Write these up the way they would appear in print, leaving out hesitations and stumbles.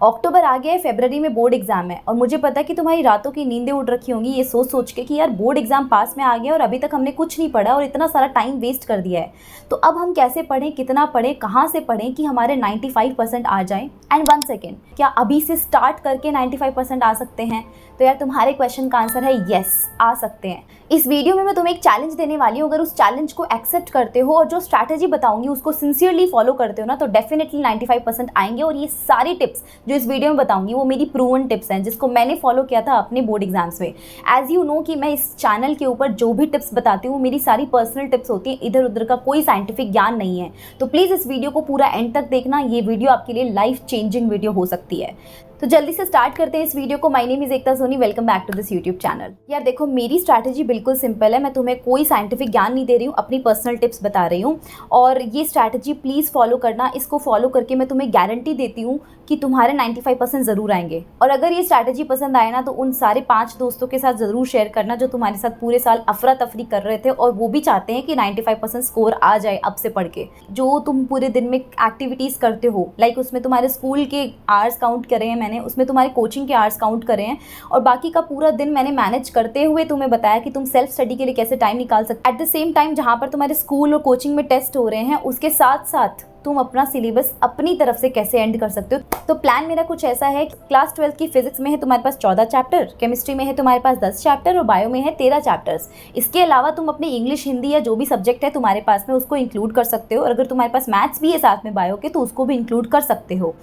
अक्टूबर आ गया है, फरवरी में बोर्ड एग्जाम है और मुझे पता है कि तुम्हारी रातों की नींदें उड़ रखी होंगी ये सोच सोच के कि यार बोर्ड एग्जाम पास में आ गया और अभी तक हमने कुछ नहीं पढ़ा और इतना सारा टाइम वेस्ट कर दिया है। तो अब हम कैसे पढ़ें, कितना पढ़ें, कहाँ से पढ़ें कि हमारे 95% आ जाएं। एंड 1 सेकेंड, क्या अभी से स्टार्ट करके 95% आ सकते हैं? तो यार तुम्हारे क्वेश्चन का आंसर है येस, आ सकते हैं। इस वीडियो में मैं तुम्हें एक चैलेंज देने वाली हूँ। अगर उस चैलेंज को एक्सेप्ट करते हो और जो स्ट्रैटेजी बताऊंगी उसको सिंसियरली फॉलो करते हो ना, तो डेफिनेटली 95% आएंगे। और ये सारी टिप्स जो इस वीडियो में बताऊंगी वो मेरी प्रूवन टिप्स हैं, जिसको मैंने फॉलो किया था अपने बोर्ड एग्जाम्स में। एज यू नो कि मैं इस चैनल के ऊपर जो भी टिप्स बताती हूँ मेरी सारी पर्सनल टिप्स होती हैं, इधर उधर का कोई साइंटिफिक ज्ञान नहीं है। तो प्लीज़ इस वीडियो को पूरा एंड तक देखना, ये वीडियो आपके लिए लाइफ चेंजिंग वीडियो हो सकती है। तो जल्दी से स्टार्ट करते हैं इस वीडियो को। My name is Ekta Soni, welcome back to this YouTube channel. यार देखो, मेरी स्ट्रैटेजी बिल्कुल सिंपल है। मैं तुम्हें कोई साइंटिफिक ज्ञान नहीं दे रही हूँ, अपनी पर्सनल टिप्स बता रही हूँ। और ये स्ट्रैटेजी प्लीज़ फॉलो करना। इसको फॉलो करके मैं तुम्हें गारंटी देती हूँ कि तुम्हारे 95% ज़रूर आएंगे। और अगर ये स्ट्रैटेजी पसंद आए ना, तो उन सारे 5 दोस्तों के साथ ज़रूर शेयर करना जो तुम्हारे साथ पूरे साल अफरा तफरी कर रहे थे और वो भी चाहते हैं कि 95% स्कोर आ जाए अब से पढ़ के। जो तुम पूरे दिन में एक्टिविटीज़ करते हो, लाइक उसमें तुम्हारे स्कूल के आवर्स काउंट करे हैं मैंने, उसमें तुम्हारे कोचिंग के आवर्स काउंट करे हैं, और बाकी का पूरा दिन मैंने मैनेज करते हुए तुम्हें बताया कि तुम सेल्फ स्टडी के लिए कैसे टाइम निकाल सकते। एट द सेम टाइम जहाँ पर तुम्हारे स्कूल और कोचिंग में टेस्ट हो रहे हैं, उसके साथ साथ तुम अपना सिलेबस अपनी तरफ से कैसे एंड कर सकते हो। तो प्लान मेरा कुछ ऐसा है, क्लास 12 की फिजिक्स में है तुम्हारे पास 14 चैप्टर, केमिस्ट्री में है तुम्हारे पास 10 चैप्टर और बायो में है 13 चैप्टर्स। इसके अलावा तुम अपने इंग्लिश, हिंदी या जो भी सब्जेक्ट है तुम्हारे पास में उसको इंक्लूड कर सकते हो, और अगर तुम्हारे पास मैथ्स भी है साथ में बायो के तो उसको भी इंक्लूड कर सकते हो।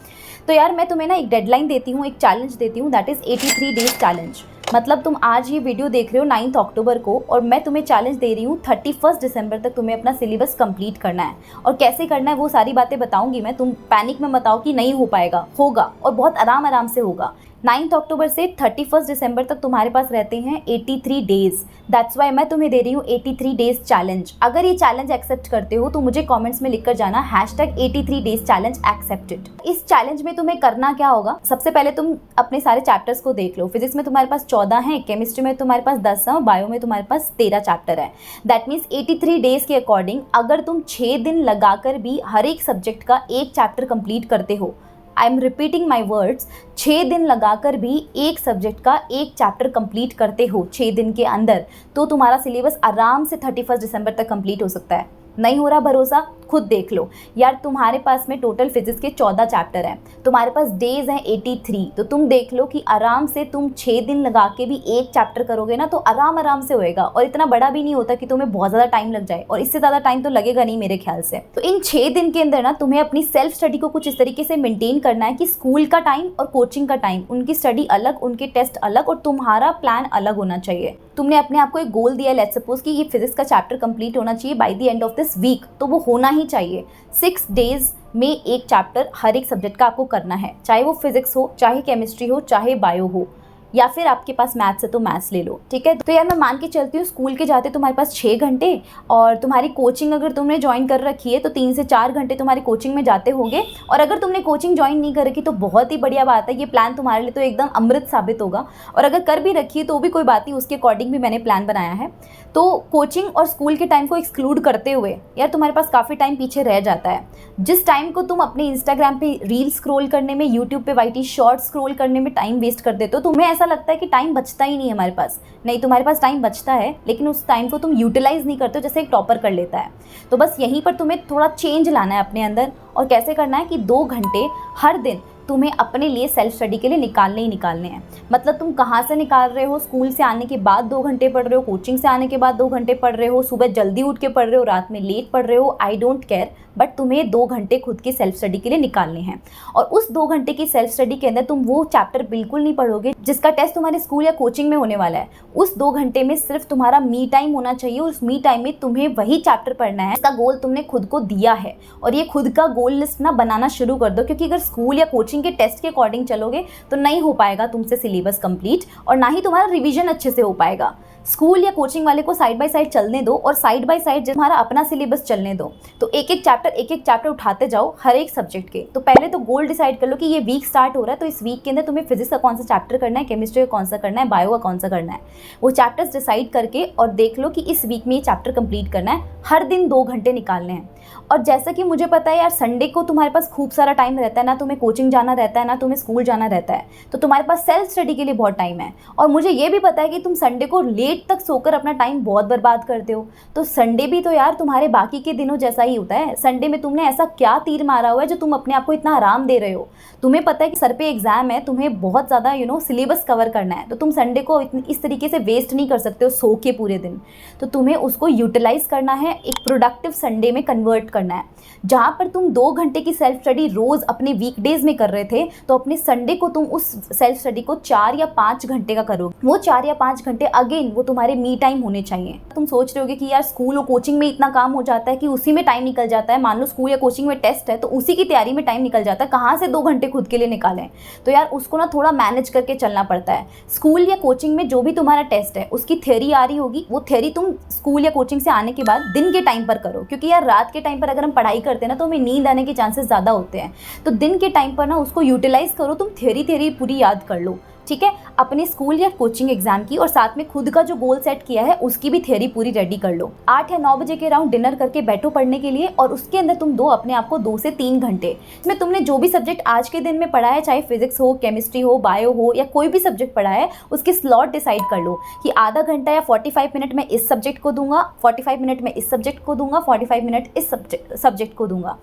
तो यार मैं तुम्हें ना एक डेडलाइन देती हूँ, एक चैलेंज देती हूँ, दैट इज़ 83 डेज चैलेंज। मतलब तुम आज ये वीडियो देख रहे हो 9 अक्टूबर को, और मैं तुम्हें चैलेंज दे रही हूँ 31 दिसंबर तक तुम्हें अपना सिलेबस कंप्लीट करना है। और कैसे करना है वो सारी बातें बताऊंगी मैं। तुम पैनिक में मत आओ कि नहीं हो पाएगा, होगा, और बहुत आराम आराम से होगा। 9 अक्टूबर से 31 दिसंबर तक तुम्हारे पास रहते हैं 83 डेज। दैट्स वाई मैं तुम्हें दे रही हूँ 83 डेज चैलेंज। अगर ये चैलेंज एक्सेप्ट करते हो तो मुझे कमेंट्स में लिखकर जाना #83 डेज चैलेंज एक्सेप्टेड। इस चैलेंज में तुम्हें करना क्या होगा, सबसे पहले तुम अपने सारे चैप्टर्स को देख लो। फिजिक्स में तुम्हारे पास 14 हैं, केमिस्ट्री में तुम्हारे पास 10 है और बायो में तुम्हारे पास 13 चैप्टर है। दैट मीन्स 83 डेज के अकॉर्डिंग अगर तुम 6 दिन लगाकर भी हर एक सब्जेक्ट का एक चैप्टर कंप्लीट करते हो, I am repeating my words, 6 दिन लगाकर भी एक सब्जेक्ट का एक चैप्टर कंप्लीट करते हो 6 दिन के अंदर, तो तुम्हारा सिलेबस आराम से 31 दिसंबर तक कंप्लीट हो सकता है। नहीं हो रहा भरोसा, खुद देख लो। यार तुम्हारे पास में टोटल फिजिक्स के 14 चैप्टर हैं, तुम्हारे पास डेज हैं 83, तो तुम देख लो कि आराम से तुम 6 दिन लगा के भी एक चैप्टर करोगे ना तो आराम आराम से होएगा। और इतना बड़ा भी नहीं होता कि तुम्हें बहुत ज़्यादा टाइम लग जाए, और इससे ज़्यादा टाइम तो लगेगा नहीं मेरे ख्याल से। तो इन 6 दिन के अंदर ना तुम्हें अपनी सेल्फ स्टडी को कुछ इस तरीके से मेंटेन करना है कि स्कूल का टाइम और कोचिंग का टाइम, उनकी स्टडी अलग, उनके टेस्ट अलग, और तुम्हारा प्लान अलग होना चाहिए। तुमने अपने आप को एक गोल दिया, लेट्स सपोज कि ये फिजिक्स का चैप्टर कंप्लीट होना चाहिए by the end of this week, तो वो होना ही चाहिए। 6 डेज में एक चैप्टर हर एक सब्जेक्ट का आपको करना है, चाहे वो फिजिक्स हो, चाहे केमिस्ट्री हो, चाहे बायो हो, या फिर आपके पास मैथ्स है तो मैथ्स ले लो, ठीक है। तो यार मैं मान के चलती हूँ स्कूल के जाते तुम्हारे पास 6 घंटे, और तुम्हारी कोचिंग अगर तुमने ज्वाइन कर रखी है तो 3 से 4 घंटे तुम्हारी कोचिंग में जाते होंगे। और अगर तुमने कोचिंग ज्वाइन नहीं कर रखी तो बहुत ही बढ़िया बात है, ये प्लान तुम्हारे लिए तो एकदम अमृत साबित होगा। और अगर कर भी रखी है तो भी कोई बात नहीं, उसके अकॉर्डिंग भी मैंने प्लान बनाया है। तो कोचिंग और स्कूल के टाइम को एक्सक्लूड करते हुए यार तुम्हारे पास काफ़ी टाइम पीछे रह जाता है। जिस टाइम को तुम अपने इंस्टाग्राम पे रील स्क्रॉल करने में, यूट्यूब पे वाईटी शॉर्ट स्क्रॉल करने में टाइम वेस्ट कर देते हो, तुम्हें ऐसा लगता है कि टाइम बचता ही नहीं है हमारे पास। नहीं, तुम्हारे पास टाइम बचता है, लेकिन उस टाइम को तुम यूटिलाइज नहीं करते हो जैसे एक टॉपर कर लेता है। तो बस यहीं पर तुम्हें थोड़ा चेंज लाना है अपने अंदर। और कैसे करना है कि 2 घंटे हर दिन तुम्हें अपने लिए सेल्फ स्टडी के लिए निकालने ही निकालने हैं। मतलब तुम कहाँ से निकाल रहे हो, स्कूल से आने के बाद 2 घंटे पढ़ रहे हो, कोचिंग से आने के बाद 2 घंटे पढ़ रहे हो, सुबह जल्दी उठ के पढ़ रहे हो, रात में लेट पढ़ रहे हो, आई डोंट केयर, बट तुम्हें 2 घंटे खुद की सेल्फ स्टडी के लिए निकालने हैं। और उस 2 घंटे की सेल्फ स्टडी के अंदर तुम वो चैप्टर बिल्कुल नहीं पढ़ोगे जिसका टेस्ट तुम्हारे स्कूल या कोचिंग में होने वाला है। उस 2 घंटे में सिर्फ तुम्हारा मी टाइम होना चाहिए। उस मी टाइम में तुम्हें वही चैप्टर पढ़ना है इसका गोल तुमने खुद को दिया है। और ये खुद का गोल लिस्ट ना बनाना शुरू कर दो, क्योंकि अगर स्कूल या कोचिंग के टेस्ट के अकॉर्डिंग चलोगे तो नहीं हो पाएगा तुमसे सिलेबस कंप्लीट, और ना ही तुम्हारा रिवीजन अच्छे से हो पाएगा। स्कूल या कोचिंग वाले को साइड बाय साइड चलने दो, और साइड बाय साइड तुम्हारा अपना सिलेबस चलने दो। तो एक एक चैप्टर एक एक चैप्टर उठाते जाओ हर एक सब्जेक्ट के। तो पहले तो गोल डिसाइड कर लो कि ये वीक स्टार्ट हो रहा है, तो इस वीक के अंदर तुम्हें फिजिक्स का कौन सा चैप्टर करना है, केमिस्ट्री का कौन सा करना है, बायो का कौन सा करना है। वो चैप्टर्स डिसाइड करके और देख लो कि इस वीक में ये चैप्टर कंप्लीट करना है। हर दिन 2 घंटे निकालने हैं। और जैसा कि मुझे पता है यार, संडे को तुम्हारे पास खूब सारा टाइम रहता है, ना तुम्हें कोचिंग जाना रहता है, ना तुम्हें स्कूल जाना रहता है, तो तुम्हारे पास सेल्फ स्टडी के लिए बहुत टाइम है। और मुझे ये भी पता है कि तुम संडे को लेट तक सोकर अपना टाइम बहुत बर्बाद करते हो। तो संडे भी तो यार तुम्हारे बाकी के दिनों जैसा ही होता है। संडे में तुमने ऐसा क्या तीर मारा हुआ है जो तुम अपने आप को इतना आराम दे रहे हो? तुम्हें पता है कि सर पे एग्जाम है, तुम्हें बहुत ज़्यादा सिलेबस कवर करना है, तो तुम संडे को इस तरीके से वेस्ट नहीं कर सकते हो सो के पूरे दिन। तो तुम्हें उसको यूटिलाइज करना है, एक प्रोडक्टिव संडे में कन्वर्ट करना है। जहाँ पर तुम 2 घंटे की सेल्फ स्टडी रोज अपने वीकडेज में कर रहे थे, तो अपने संडे को तुम उस सेल्फ स्टडी को 4 या 5 घंटे का करोगे। वो 4 या 5 घंटे अगेन वो तुम्हारे मी टाइम होने चाहिए। तुम सोच रहे होगे कि यार स्कूल और कोचिंग में इतना काम हो जाता है कि उसी में टाइम निकल जाता है। मान लो स्कूल या कोचिंग में टेस्ट है तो उसी की तैयारी में टाइम निकल जाता है, कहाँ से 2 घंटे खुद के लिए निकालें? तो यार उसको ना थोड़ा मैनेज करके चलना पड़ता है। स्कूल या कोचिंग में जो भी तुम्हारा टेस्ट है उसकी थ्योरी आ रही होगी, वो थ्योरी तुम स्कूल या कोचिंग से आने के बाद दिन के टाइम पर करो, क्योंकि यार रात के टाइम पर अगर हम पढ़ाई करते हैं ना तो हमें नींद आने के चांसेस ज़्यादा होते हैं। तो दिन के टाइम पर ना उसको यूटिलाइज करो, तुम थ्योरी पूरी याद कर लो, ठीक है, अपने स्कूल या कोचिंग एग्जाम की, और साथ में खुद का जो गोल सेट किया है उसकी भी थ्योरी पूरी रेडी कर लो। 8 या 9 बजे के अराउंड डिनर करके बैठो पढ़ने के लिए, और उसके अंदर तुम दो अपने आप को 2 से 3 घंटे। इसमें तुमने जो भी सब्जेक्ट आज के दिन में पढ़ा है, चाहे फिजिक्स हो, केमिस्ट्री हो, बायो हो, या कोई भी सब्जेक्ट पढ़ा है, उसके स्लॉट डिसाइड कर लो कि आधा घंटा या 45 मिनट में इस सब्जेक्ट को दूंगा, 45 मिनट में इस सब्जेक्ट को दूंगा, 45 मिनट इस सब्जेक्ट को दूंगा।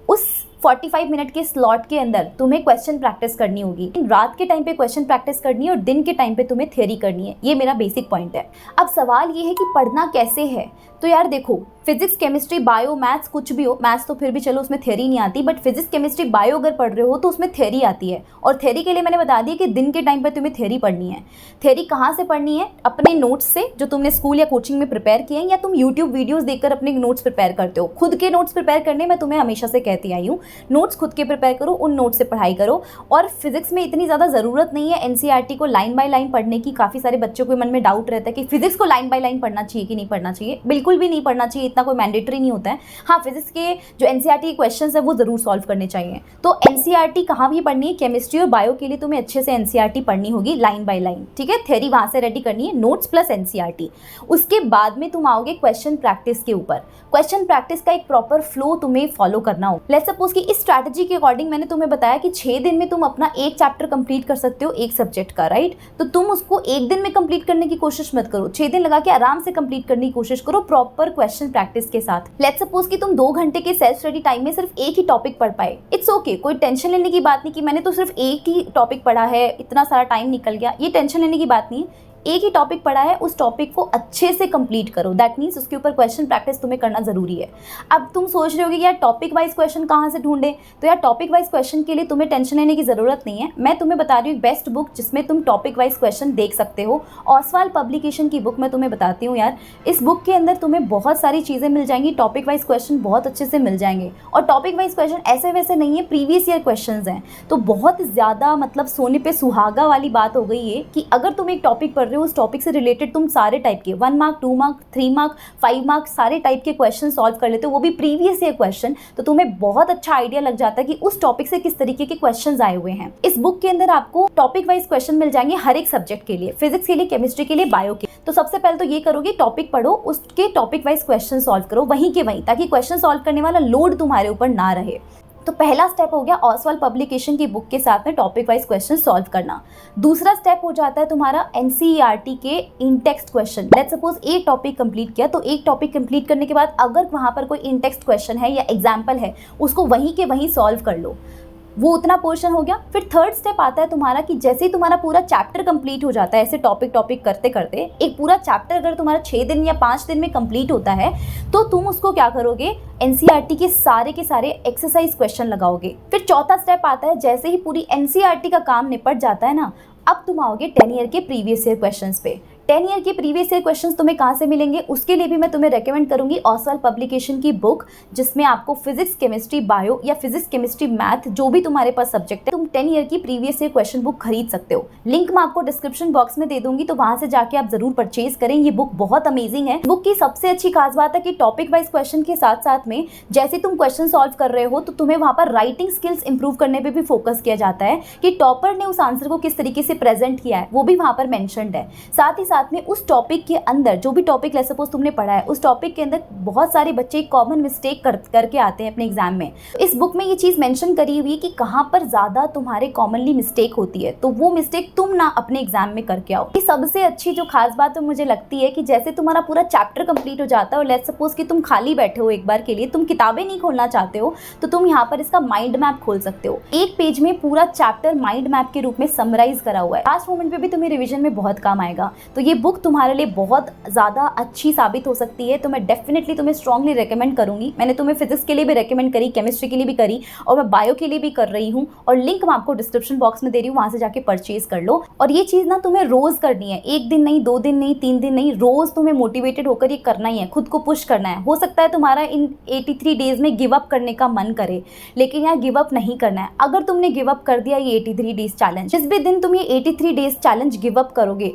उस 45 मिनट के स्लॉट के अंदर तुम्हें क्वेश्चन प्रैक्टिस करनी होगी। रात के टाइम पे क्वेश्चन प्रैक्टिस करनी है और दिन के टाइम पे तुम्हें थ्योरी करनी है। ये मेरा बेसिक पॉइंट है। अब सवाल ये है कि पढ़ना कैसे है? तो यार देखो, फिजिक्स, केमिस्ट्री, बायो, मैथ्स कुछ भी हो, मैथ्स तो फिर भी चलो उसमें थ्योरी नहीं आती, बट फिजिक्स, केमिस्ट्री, बायो अगर पढ़ रहे हो तो उसमें थ्योरी आती है। और थ्योरी के लिए मैंने बता दिया कि दिन के टाइम पर तुम्हें थ्योरी पढ़नी है। थ्योरी कहाँ से पढ़नी है? अपने नोट्स से जो तुमने स्कूल या कोचिंग में प्रिपेयर किए हैं, या तुम यूट्यूब वीडियोज़ देखकर अपने नोट्स प्रिपेयर करते हो। खुद के नोट्स प्रिपेयर करने मैं तुम्हें हमेशा से कहती आई हूँ, नोट्स खुद के प्रिपेयर करो, उन नोट्स से पढ़ाई करो। और फिजिक्स में इतनी ज़्यादा ज़रूरत नहीं है एनसीईआरटी को लाइन बाय लाइन पढ़ने की। काफ़ी सारे बच्चों के मन में डाउट रहता है कि फिजिक्स को लाइन बाय लाइन पढ़ना चाहिए कि नहीं पढ़ना चाहिए। बिल्कुल भी नहीं पढ़ना चाहिए, इतना कोई मैंडेटरी नहीं होता है। हाँ, फिजिक्स के जो एनसीईआरटी के क्वेश्चंस है वो ज़रूर सॉल्व करने चाहिए। तो एनसीईआरटी कहाँ भी पढ़नी है? केमिस्ट्री और बायो के लिए तुम्हें अच्छे से एनसीईआरटी पढ़नी होगी लाइन बाय लाइन, ठीक है। थ्योरी वहाँ से रेडी करनी है, नोट्स प्लस एनसीईआरटी। उसके बाद में तुम आओगे क्वेश्चन प्रैक्टिस के ऊपर। क्वेश्चन प्रैक्टिस का एक प्रॉपर फ्लो तुम्हें फॉलो करना हो। लेट्स सपोज कि इस स्ट्रैटेजी के अकॉर्डिंग मैंने तुम्हें बताया कि 6 दिन में तुम अपना एक चैप्टर कंप्लीट कर सकते हो एक सब्जेक्ट का, राइट। तो तुम उसको एक दिन में कंप्लीट करने की कोशिश मत करो, 6 दिन लगा के आराम से कंप्लीट करने की कोशिश करो प्रॉपर क्वेश्चन प्रैक्टिस के साथ। लेट्स सपोज कि तुम 2 घंटे के सेल्फ स्टडी टाइम में सिर्फ एक ही टॉपिक पढ़ पाए, इट्स ओके, कोई टेंशन लेने की बात नहीं कि मैंने तो सिर्फ एक ही टॉपिक पढ़ा है, इतना सारा टाइम निकल गया। ये टेंशन लेने की बात नहीं है। एक ही टॉपिक पढ़ा है, उस टॉपिक को अच्छे से कंप्लीट करो। दैट मीन्स उसके ऊपर क्वेश्चन प्रैक्टिस तुम्हें करना ज़रूरी है। अब तुम सोच रहे हो कि यार टॉपिक वाइज क्वेश्चन कहाँ से ढूंढे? तो यार टॉपिक वाइज क्वेश्चन के लिए तुम्हें टेंशन लेने की ज़रूरत नहीं है। मैं तुम्हें बता रही हूँ बेस्ट बुक जिसमें तुम टॉपिक वाइज क्वेश्चन देख सकते हो। ओसवाल पब्लिकेशन की बुक मैं तुम्हें बताती हूँ यार। इस बुक के अंदर तुम्हें बहुत सारी चीज़ें मिल जाएंगी, टॉपिक वाइज क्वेश्चन बहुत अच्छे से मिल जाएंगे। और टॉपिक वाइज क्वेश्चन ऐसे वैसे नहीं है, प्रीवियस ईयर क्वेश्चन हैं। तो बहुत ज़्यादा मतलब सोने पे सुहागा वाली बात हो गई है कि अगर तुम एक टॉपिक पढ़ रहे हो, उस टॉपिक से तुम सारे टाइप के 1 मार्क, 2 मार्क, 3 मार्क, 5 मार्क सारे टाइप के क्वेश्चन सॉल्व कर लेते हो, वो भी प्रीवियस ईयर क्वेश्चन। तो तुम्हें बहुत अच्छा आइडिया लग जाता है कि उस टॉपिक से किस तरीके के क्वेश्चंस आए हुए हैं। इस बुक के अंदर आपको टॉपिक वाइज क्वेश्चन मिल जाएंगे हर एक सब्जेक्ट के लिए, फिजिक्स के लिए, केमिस्ट्री के लिए, बायो के। तो सबसे पहले तो ये करोगे, टॉपिक पढ़ो, उसके टॉपिक वाइज क्वेश्चन सॉल्व करो वहीं के वहीं, ताकि क्वेश्चन सॉल्व करने वाला लोड तुम्हारे ऊपर ना रहे। तो पहला स्टेप हो गया ओसवाल पब्लिकेशन की बुक के साथ में टॉपिक वाइज क्वेश्चन सॉल्व करना। दूसरा स्टेप हो जाता है तुम्हारा एनसीईआरटी के इन टेक्स्ट क्वेश्चन। लेट्स सपोज एक टॉपिक कंप्लीट किया, तो एक टॉपिक कंप्लीट करने के बाद अगर वहाँ पर कोई इन टेक्स्ट क्वेश्चन है या एग्जाम्पल है, उसको वहीं के वहीं सॉल्व कर लो। वो उतना पोर्शन हो गया। फिर थर्ड स्टेप आता है तुम्हारा कि जैसे ही तुम्हारा पूरा चैप्टर कंप्लीट हो जाता है, ऐसे टॉपिक करते करते एक पूरा चैप्टर अगर तुम्हारा 6 दिन या 5 दिन में कंप्लीट होता है, तो तुम उसको क्या करोगे? एनसीईआरटी के सारे एक्सरसाइज क्वेश्चन लगाओगे। फिर चौथा स्टेप आता है, जैसे ही पूरी एनसीईआरटी का काम निपट जाता है ना, अब तुम आओगे 10 ईयर के प्रीवियस ईयर क्वेश्चंस पे। 10 ईयर के प्रीवियस ईयर क्वेश्चंस तुम्हें कहाँ से मिलेंगे, उसके लिए भी मैं तुम्हें रेकमेंड करूंगी ओसवाल पब्लिकेशन की बुक, जिसमें आपको फिजिक्स, केमिस्ट्री, बायो या फिजिक्स, केमिस्ट्री, मैथ जो भी तुम्हारे पास सब्जेक्ट है, तुम 10 ईयर की प्रीवियस ईयर क्वेश्चन बुक खरीद सकते हो। लिंक मैं आपको डिस्क्रिप्शन बॉक्स में दे दूंगी, तो वहां से जाके आप जरूर परचेज करें। ये बुक बहुत अमेजिंग है। बुक की सबसे अच्छी खास बात है कि टॉपिक वाइज क्वेश्चन के साथ साथ में जैसे तुम क्वेश्चन सॉल्व कर रहे हो तो तुम्हें वहां पर राइटिंग स्किल्स इंप्रूव करने पे भी फोकस किया जाता है कि टॉपर ने उस आंसर को किस तरीके से प्रेजेंट किया है, वो भी वहां पर मेंशन्ड है। साथ ही साथ में उस टॉपिक के अंदर जो भी टॉपिक लेट्स सपोज तुमने पढ़ा है, उस टॉपिक के अंदर बहुत सारे बच्चे कॉमन मिस्टेक करके आते हैं अपने एग्जाम में। इस बुक में ये चीज मेंशन करी हुई है कि कहाँ पर ज्यादा तुम्हारे कॉमनली मिस्टेक होती है, तो वो मिस्टेक तुम ना अपने एग्जाम में करके आओ। सबसे अच्छी जो खास बात तो मुझे लगती है कि जैसे तुम्हारा पूरा चैप्टर कंप्लीट हो जाता है और लेट्स सपोज कि तुम खाली बैठे हो एक बार के लिए, तुम किताबें नहीं खोलना चाहते हो, तो तुम यहाँ पर इसका माइंड मैप खोल सकते हो। एक पेज में पूरा चैप्टर माइंड मैप के रूप में समराइज करा हुआ है। लास्ट मोमेंट पे भी तुम्हें रिवीजन में बहुत काम आएगा। तो ये बुक तुम्हारे लिए बहुत ज़्यादा अच्छी साबित हो सकती है। तो मैं डेफिनेटली तुम्हें स्ट्रांगली रेकमेंड करूंगी। मैंने तुम्हें फिजिक्स के लिए भी रेकमेंड करी, केमिस्ट्री के लिए भी करी, और मैं बायो के लिए भी कर रही हूँ। और लिंक मैं आपको डिस्क्रिप्शन बॉक्स में दे रही हूँ, वहाँ से जाके परचेज कर लो। और ये चीज़ ना तुम्हें रोज़ करनी है, एक दिन नहीं, 2 दिन नहीं, 3 दिन नहीं, रोज़ तुम्हें मोटिवेटेड होकर ये करना ही है, खुद को पुश करना है। हो सकता है तुम्हारा इन 83 डेज में गिव अप करने का मन करे, लेकिन यार गिव अप नहीं करना है। अगर तुमने गिव अप कर दिया ये 83 डेज चैलेंज, जिस भी दिन तुम ये 83 डेज चैलेंज गिव अप करोगे,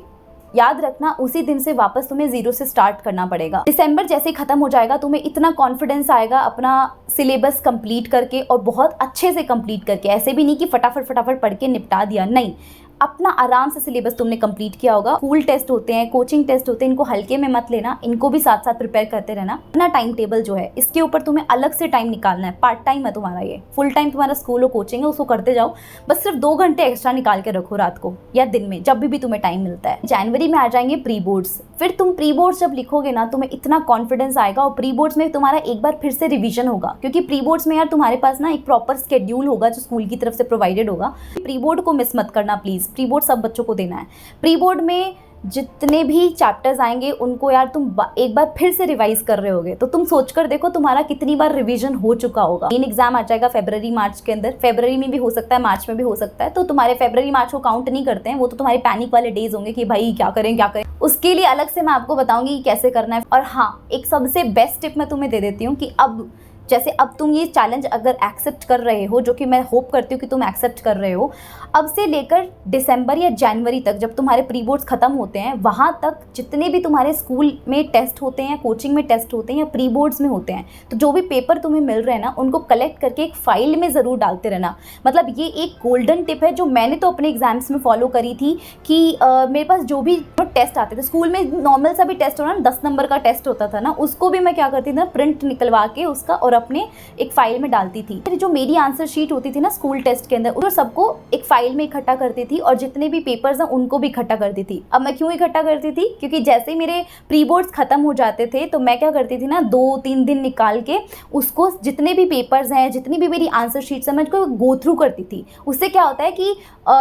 याद रखना उसी दिन से वापस तुम्हें जीरो से स्टार्ट करना पड़ेगा। दिसंबर जैसे ही खत्म हो जाएगा, तुम्हें इतना कॉन्फिडेंस आएगा अपना सिलेबस कंप्लीट करके, और बहुत अच्छे से कंप्लीट करके। ऐसे भी नहीं कि फटाफट पढ़ के निपटा दिया, नहीं, अपना आराम से सिलेबस तुमने कंप्लीट किया होगा। फुल टेस्ट होते हैं, कोचिंग टेस्ट होते हैं, इनको हल्के में मत लेना, इनको भी साथ साथ प्रिपेयर करते रहना। अपना टाइम टेबल जो है, इसके ऊपर तुम्हें अलग से टाइम निकालना है। पार्ट टाइम है तुम्हारा, ये फुल टाइम तुम्हारा स्कूल और कोचिंग है, उसको करते जाओ। बस सिर्फ 2 घंटे एक्स्ट्रा निकाल के रखो रात को या दिन में, जब भी तुम्हें टाइम मिलता है। जनवरी में आ जाएंगे प्री बोर्ड्स। फिर तुम प्री बोर्ड्स जब लिखोगे ना, तुम्हें इतना कॉन्फिडेंस आएगा, और प्री बोर्ड्स में तुम्हारा एक बार फिर से रिविजन होगा, क्योंकि प्री बोर्ड्स में यार तुम्हारे पास ना एक प्रॉपर स्केड्यूल होगा जो स्कूल की तरफ से प्रोवाइडेड होगा। प्री बोर्ड को मिस मत करना प्लीज, प्री बोर्ड सब बच्चों को देना है। प्री बोर्ड में जितने भी चैप्टर्स आएंगे उनको यार तुम एक बार फिर से रिवाइज कर रहे होगे, तो तुम सोचकर देखो तुम्हारा कितनी बार रिवीजन हो चुका होगा। मेन एग्जाम आ जाएगा फरवरी मार्च के अंदर, फरवरी में भी हो सकता है, मार्च में भी हो सकता है, तो तुम्हारे फरवरी मार्च को काउंट नहीं करते हैं, वो तो तुम्हारे पैनिक वाले डेज होंगे कि भाई क्या करें। उसके लिए अलग से मैं आपको बताऊंगी कि कैसे करना है। और हाँ, एक सबसे बेस्ट टिप मैं तुम्हें दे देती हूँ कि अब जैसे अब तुम ये चैलेंज अगर एक्सेप्ट कर रहे हो, जो कि मैं होप करती हूँ कि तुम एक्सेप्ट कर रहे हो, अब से लेकर दिसंबर या जनवरी तक जब तुम्हारे प्री बोर्ड्स खत्म होते हैं, वहाँ तक जितने भी तुम्हारे स्कूल में टेस्ट होते हैं, कोचिंग में टेस्ट होते हैं या प्री बोर्ड्स में होते हैं, तो जो भी पेपर तुम्हें मिल रहे हैं ना, उनको कलेक्ट करके एक फाइल में ज़रूर डालते रहना। मतलब ये एक गोल्डन टिप है जो मैंने तो अपने एग्जाम्स में फॉलो करी थी कि मेरे पास जो भी टेस्ट आते थे, स्कूल में नॉर्मल सा भी टेस्ट होना, 10 नंबर का टेस्ट होता था ना, उसको भी मैं क्या करती थी ना, प्रिंट निकलवा के उसका और अपने एक फाइल में डालती थी। जो मेरी आंसर शीट होती थी ना स्कूल टेस्ट के अंदर, उन सबको एक फाइल में इकट्ठा करती थी, और जितने भी पेपर्स हैं उनको भी इकट्ठा करती थी। अब मैं क्यों इकट्ठा करती थी, क्योंकि जैसे ही मेरे प्री बोर्ड्स खत्म हो जाते थे, तो मैं क्या करती थी ना, 2-3 दिन निकाल के उसको, जितने भी पेपर्स हैं, जितनी भी मेरी आंसर शीट्स हैं, मैं उसको गो थ्रू करती थी। उससे क्या होता है कि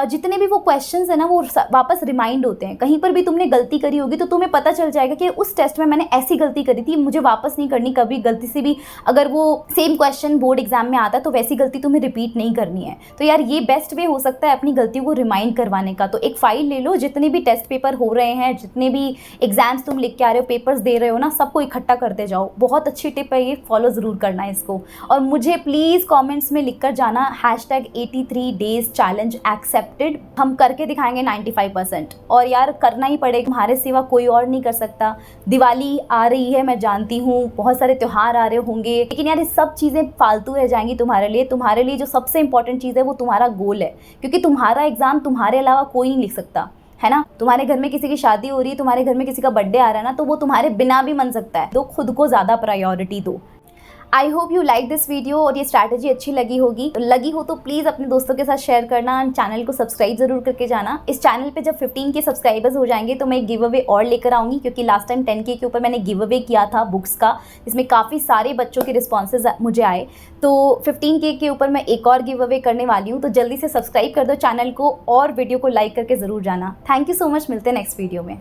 जितने भी वो क्वेश्चंस हैं ना, वो वापस रिमाइंड होते हैं। कहीं पर भी तुमने गलती करी होगी तो तुम्हें पता चल जाएगा कि उस टेस्ट में मैंने ऐसी गलती करी थी, मुझे वापस नहीं करनी कभी गलती से भी। अगर वो सेम क्वेश्चन बोर्ड एग्जाम में आता है तो वैसी गलती तुम्हें रिपीट नहीं करनी है। तो यार ये बेस्ट वे हो सकता है अपनी गलतियों को रिमाइंड करवाने का। तो एक फाइल ले लो, जितने भी टेस्ट पेपर हो रहे हैं, जितने भी एग्जाम्स तुम लिख के आ रहे हो, पेपर्स दे रहे हो ना, सबको इकट्ठा करते जाओ। बहुत अच्छी टिप है ये, फॉलो ज़रूर करना है इसको। और मुझे प्लीज़ कॉमेंट्स में लिख कर जाना #83 days चैलेंज एक्सेप्टेड। हम करके दिखाएंगे 95%। और यार करना ही पड़ेगा, तुम्हारे सिवा कोई और नहीं कर सकता। दिवाली आ रही है, मैं जानती हूँ, बहुत सारे त्यौहार आ रहे होंगे, लेकिन यार ये सब चीज़ें फालतू रह जाएंगी तुम्हारे लिए। तुम्हारे लिए जो सबसे इंपॉर्टेंट चीज़ है वो तुम्हारा गोल है, क्योंकि तुम्हारा एग्जाम तुम्हारे अलावा कोई नहीं लिख सकता, है ना। तुम्हारे घर में किसी की शादी हो रही है, तुम्हारे घर में किसी का बर्थडे आ रहा है ना, तो वो तुम्हारे बिना भी मन सकता है। तो खुद को ज़्यादा प्रायोरिटी दो। I hope you like this video, और ये स्ट्रैटेजी अच्छी लगी होगी। तो लगी हो तो प्लीज़ अपने दोस्तों के साथ शेयर करना, चैनल को सब्सक्राइब जरूर करके जाना। इस चैनल पे जब 15 के सब्सक्राइबर्स हो जाएंगे तो मैं एक गिव अवे और लेकर आऊँगी, क्योंकि लास्ट टाइम 10K के ऊपर मैंने गिव अवे किया था बुक्स का, जिसमें काफ़ी सारे बच्चों के रिस्पॉन्सेज मुझे आए। तो 15K के ऊपर मैं एक और गिव अवे करने वाली हूँ, तो जल्दी से सब्सक्राइब कर दो चैनल को और वीडियो को लाइक करके ज़रूर जाना। थैंक यू सो मच, मिलते हैं नेक्स्ट वीडियो में।